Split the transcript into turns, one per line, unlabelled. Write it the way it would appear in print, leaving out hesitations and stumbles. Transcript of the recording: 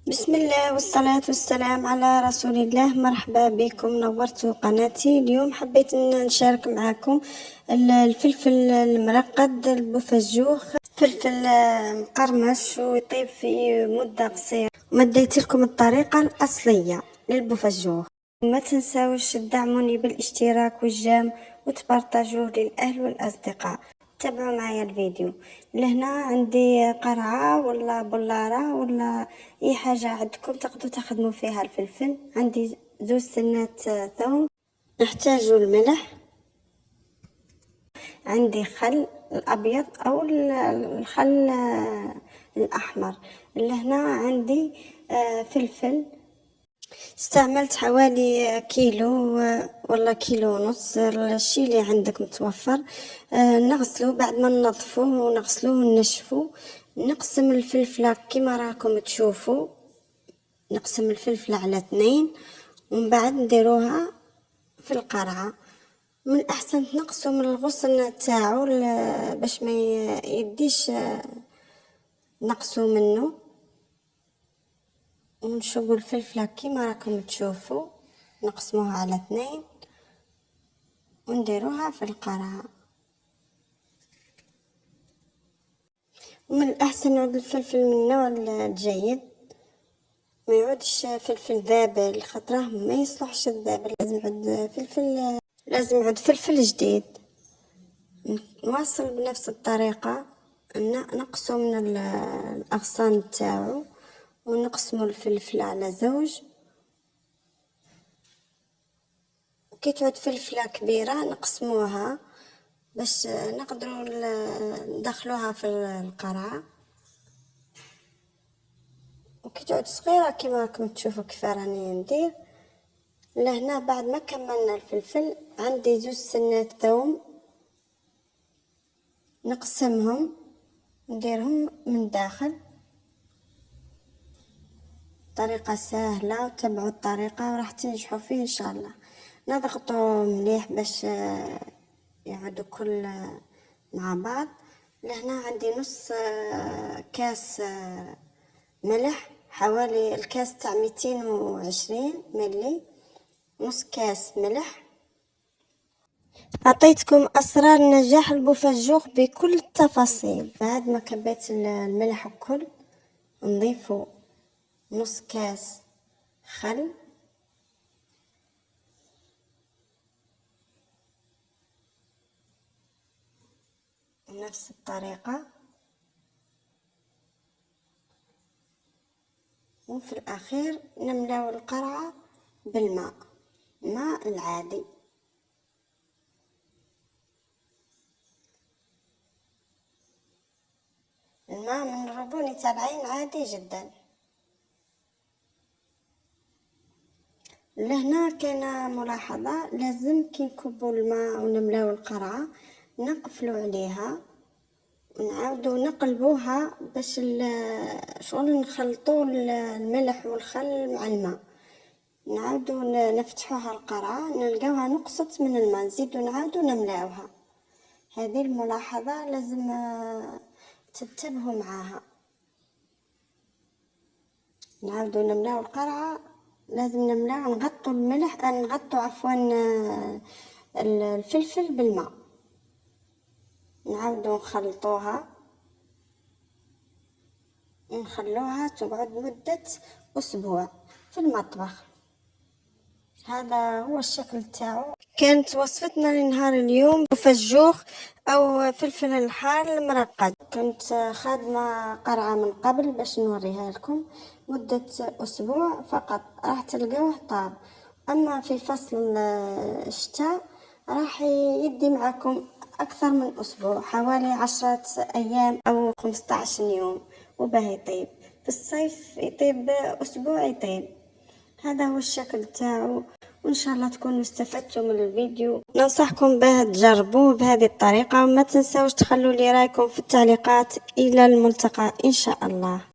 بسم الله والصلاة والسلام على رسول الله. مرحبا بكم، نورتوا قناتي. اليوم حبيت ان نشارك معكم الفلفل المرقد البوفجوخ، فلفل مقرمش ويطيب في مدة قصيرة. مديت لكم الطريقة الأصلية للبوفجوخ. ما تنساوش تدعموني بالاشتراك والجام وتبارطاجوه للأهل والأصدقاء. تابعوا معايا الفيديو. لهنا عندي قرعة ولا بلارة ولا اي حاجة عندكم تقدروا تخدموا فيها الفلفل. عندي 2 سنات ثوم. نحتاجوا الملح، عندي خل الابيض او الخل الاحمر. لهنا عندي فلفل. استعملت حوالي كيلو ولا كيلو ونص، الشي اللي عندك متوفر. نغسلو بعد ما ننظفوه ونغسلوه وننشفوه. نقسم الفلفلة كما راكم تشوفوا، نقسم الفلفلة على 2 ومن بعد نديروها في القرعة. من الأحسن تنقصوا من الغصن تاعو باش ما يديش نقصوا منه. ونشوفوا الفلفلة كيما راكم تشوفوا، نقسموها على 2 ونديروها في القرعة. ومن الأحسن يعود الفلفل من النوع الجيد، ما يعودش فلفل ذابل، خاطره ما يصلحش الذابل. لازم يعود فلفل جديد. نواصل بنفس الطريقة، نقصوا من الأغصان تاعو ونقسموا الفلفلة على 2. كي تعود فلفلة كبيرة نقسموها باش نقدروا ندخلوها في القرعة. وكي تعود صغيرة كما راكم تشوفوا كيف راني ندير. لهنا بعد ما كملنا الفلفل عندي 2 سنات ثوم، نقسمهم نديرهم من داخل. طريقة سهلة وتبعوا الطريقة وراح تنجحوا فيه ان شاء الله. نضغطوا مليح باش يعودوا كل مع بعض. لهنا عندي نص كاس ملح، حوالي الكاس تاع 220 ملي، نص كاس ملح. أعطيتكم أسرار نجاح البوفجوخ بكل التفاصيل. بعد ما كبيت الملح الكل نضيفه نص كاس خل، نفس الطريقة. وفي الأخير نملاو القرعة بالماء، الماء العادي. الماء من الربوني تاع العين عادي جدا. لهنا كاينه ملاحظة، لازم كي نكبوا الماء ونملاو القرعة نقفلوا عليها ونعاودوا نقلبوها باش شغل نخلطوا الملح والخل مع الماء. نعاودوا نفتحوها القرعة نلقاوها نقصت من الماء، نزيدوا نعاودوا نملاوها. هذه الملاحظة لازم تنتبهوا معاها. نعاودوا نملاو القرعة، لازم نملاو نغطوا الملح، نغطوا عفوا الفلفل بالماء. نعاودوا نخلطوها ونخلوها تقعد مدة أسبوع في المطبخ. هذا هو الشكل تاعو. كانت وصفتنا لنهار اليوم بوفجوخ او فلفل الحار المرقد. كنت خادمة قرعة من قبل باش نوريها لكم، مدة أسبوع فقط راح تلقوه طاب. أما في فصل الشتاء راح يدي معكم أكثر من أسبوع، حوالي 10 أيام أو 15 يوم وباه يطيب. في الصيف يطيب أسبوع يطيب. هذا هو الشكل تاعو، وان شاء الله تكونوا استفدتوا من الفيديو. ننصحكم به تجربوه بهذه الطريقة، وما تنسوش تخلوا لي رايكم في التعليقات. الى الملتقى ان شاء الله.